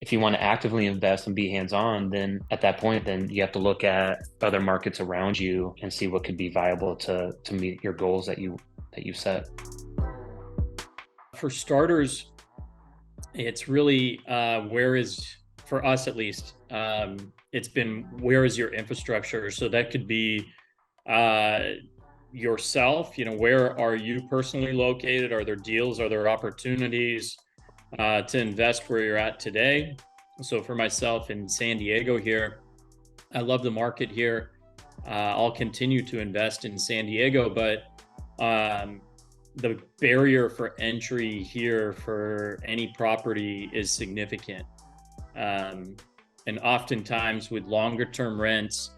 if you want to actively invest and be hands-on, then at that point, then you have to look at other markets around you and see what could be viable to meet your goals that you set. For starters, it's really where is, for us at least, it's been where is your infrastructure? So that could be uh, yourself, where are you personally located? Are there deals? Are there opportunities to invest where you're at today? So for myself in San Diego here, I love the market here. I'll continue to invest in San Diego, but um, the barrier for entry here for any property is significant. Um, and oftentimes with longer term rents,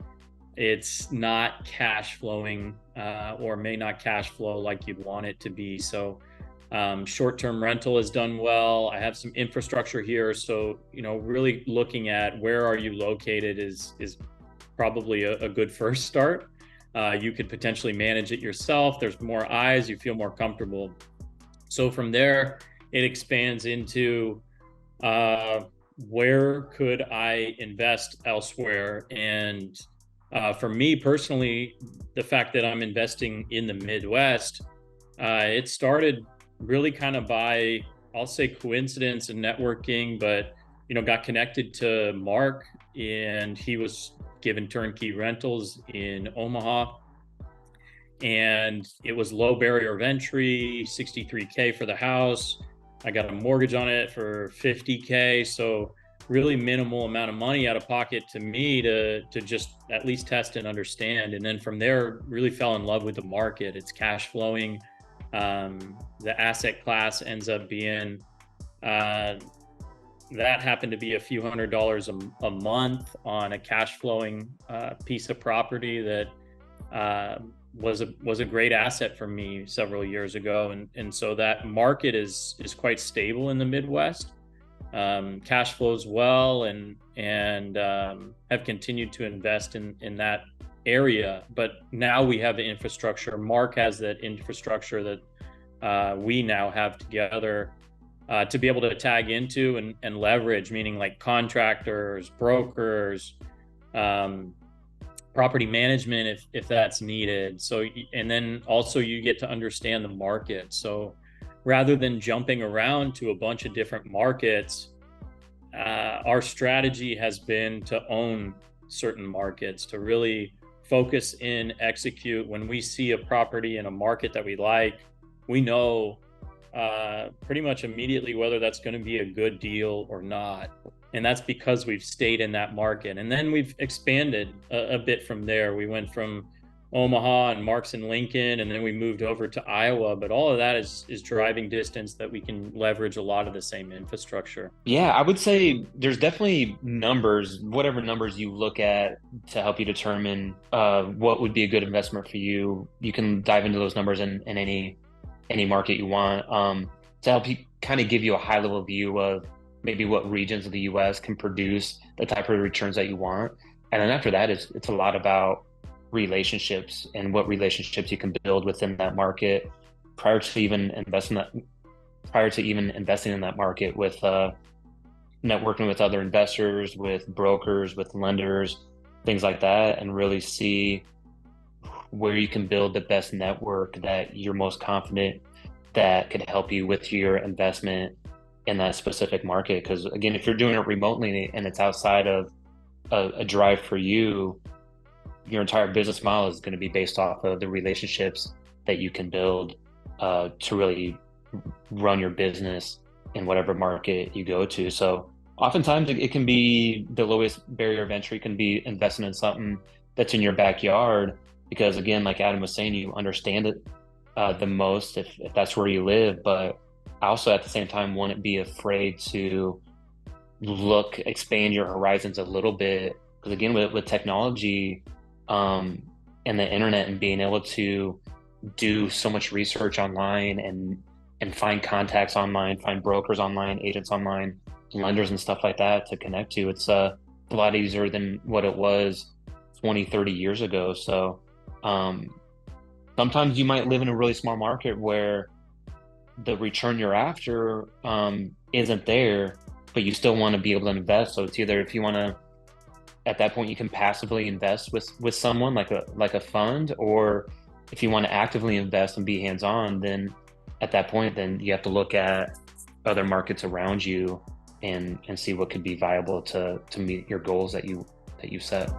it's not cash flowing or may not cash flow like you'd want it to be. So short-term rental has done well. I have some infrastructure here, so really looking at where are you located is probably a good first start. You could potentially manage it yourself. There's more eyes, you feel more comfortable. So from there, it expands into uh, where could I invest elsewhere? And for me personally, the fact that I'm investing in the Midwest, it started really kind of by, I'll say, coincidence and networking, but got connected to Mark, and he was given turnkey rentals in Omaha, and it was low barrier of entry, 63K for the house. I got a mortgage on it for 50K, so really minimal amount of money out of pocket to me to just at least test and understand. And then from there, really fell in love with the market. It's cash flowing. The asset class ends up being uh, that happened to be a few $100s a month on a cash flowing piece of property that uh, was a great asset for me several years ago, and so that market is quite stable in the Midwest. Cash flows well, and have continued to invest in that area. But now we have the infrastructure. Mark has that infrastructure that we now have together to be able to tag into and leverage, meaning like contractors, brokers, um, property management if that's needed. So, and then also you get to understand the market. So rather than jumping around to a bunch of different markets, our strategy has been to own certain markets, to really focus in, execute. When we see a property in a market that we like, we know pretty much immediately whether that's going to be a good deal or not. And that's because we've stayed in that market. And then we've expanded a bit from there. We went from Omaha and Marks and Lincoln, and then we moved over to Iowa. But all of that is driving distance that we can leverage a lot of the same infrastructure. Yeah, I would say there's definitely numbers, whatever numbers you look at to help you determine what would be a good investment for you. You can dive into those numbers in any market you want to help you kind of give you a high level view of maybe what regions of the US can produce the type of returns that you want. And then after that, it's a lot about relationships and what relationships you can build within that market prior to even investing in that market with networking with other investors, with brokers, with lenders, things like that, and really see where you can build the best network that you're most confident that could help you with your investment in that specific market. Because again, if you're doing it remotely and it's outside of a drive for you, your entire business model is going to be based off of the relationships that you can build to really run your business in whatever market you go to. So oftentimes it can be the lowest barrier of entry can be investing in something that's in your backyard because again, like Adam was saying, you understand it the most if that's where you live. But I also at the same time wouldn't be afraid to expand your horizons a little bit. Because again, with technology um, and the internet and being able to do so much research online and find contacts online, find brokers online, agents online, lenders and stuff like that to connect to, it's a lot easier than what it was 20, 30 years ago. So um, sometimes you might live in a really small market where the return you're after isn't there, but you still want to be able to invest. So it's either, if you want to, at that point you can passively invest with someone like a fund, or if you want to actively invest and be hands-on, then at that point then you have to look at other markets around you and see what could be viable to meet your goals that you set.